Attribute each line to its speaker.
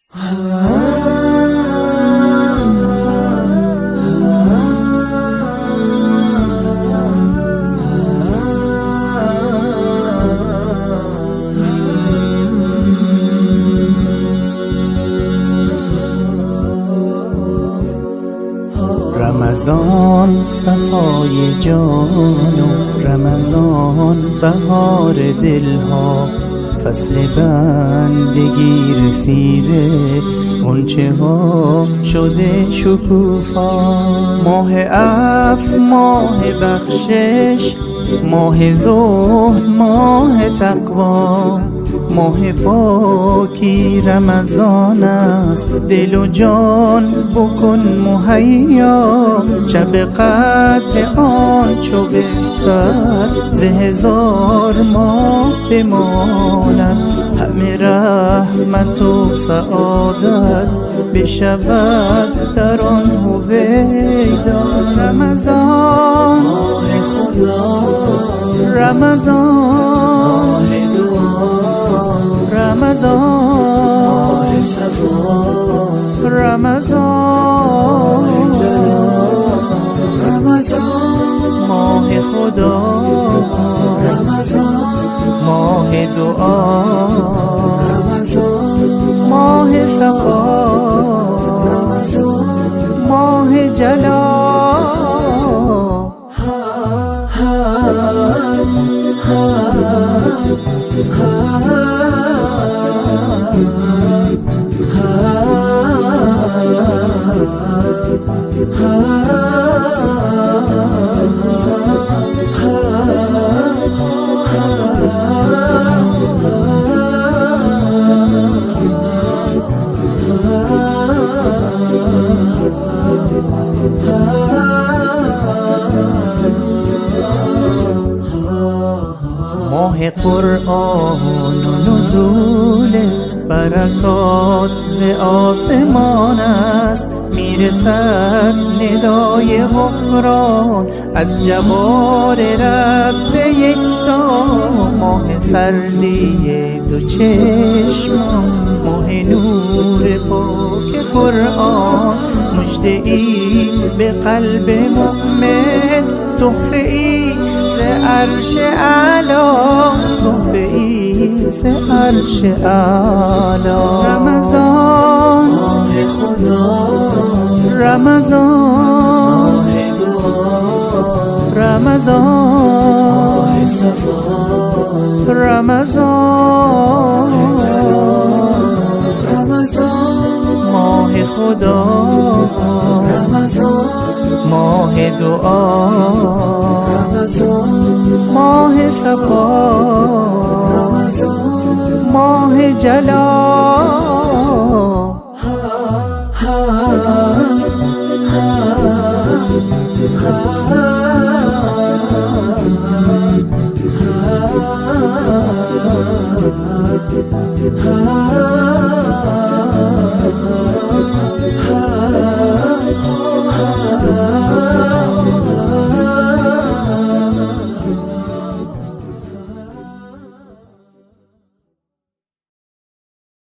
Speaker 1: رمضان صفای جان و رمضان بهار دلها، فصل بندگی رسیده، غنچه ها شده شکوفا. ماه عفو، ماه بخشش، ماه زهد، ماه تقوا، ماه پاکی رمضان است. دل و جان بکن مهیا، شب قدر آن چو بهتر ز هزار ماه بماند. همه رحمت و سعادت بشود در آن هویدا. رمضان
Speaker 2: ماه خدا،
Speaker 1: رمضان
Speaker 2: ماه دعا،
Speaker 1: رمضان
Speaker 2: ماه صفا،
Speaker 1: رمضان
Speaker 2: ماه جلال، رمضان
Speaker 1: ماه خدا،
Speaker 2: رمضان
Speaker 1: ماه دعا،
Speaker 2: رمضان
Speaker 1: ماه صفا،
Speaker 2: رمضان
Speaker 1: ماه جلال. ماه قرآن و نزول برکات ز آسمان است. میرسد ندای غفران از جبار رب یکتا. ماه سردی دو چشمان، ماه نور پاک قرآن، مژده ای به قلب مؤمن، تحفه ای ز عرش اعلی، تحفه ای ز عرش اعلی. رمضان
Speaker 2: ماه خدا،
Speaker 1: رمضان
Speaker 2: ماه دعا،
Speaker 1: رمضان
Speaker 2: ماه صفا،
Speaker 1: رمضان
Speaker 2: ماه جلال، رمضان
Speaker 1: ماه خدا،
Speaker 2: رمضان
Speaker 1: ماه دعا،
Speaker 2: رمضان
Speaker 1: ماه صفا،
Speaker 2: رمضان
Speaker 1: ماه جلال.
Speaker 2: ha ha ha ha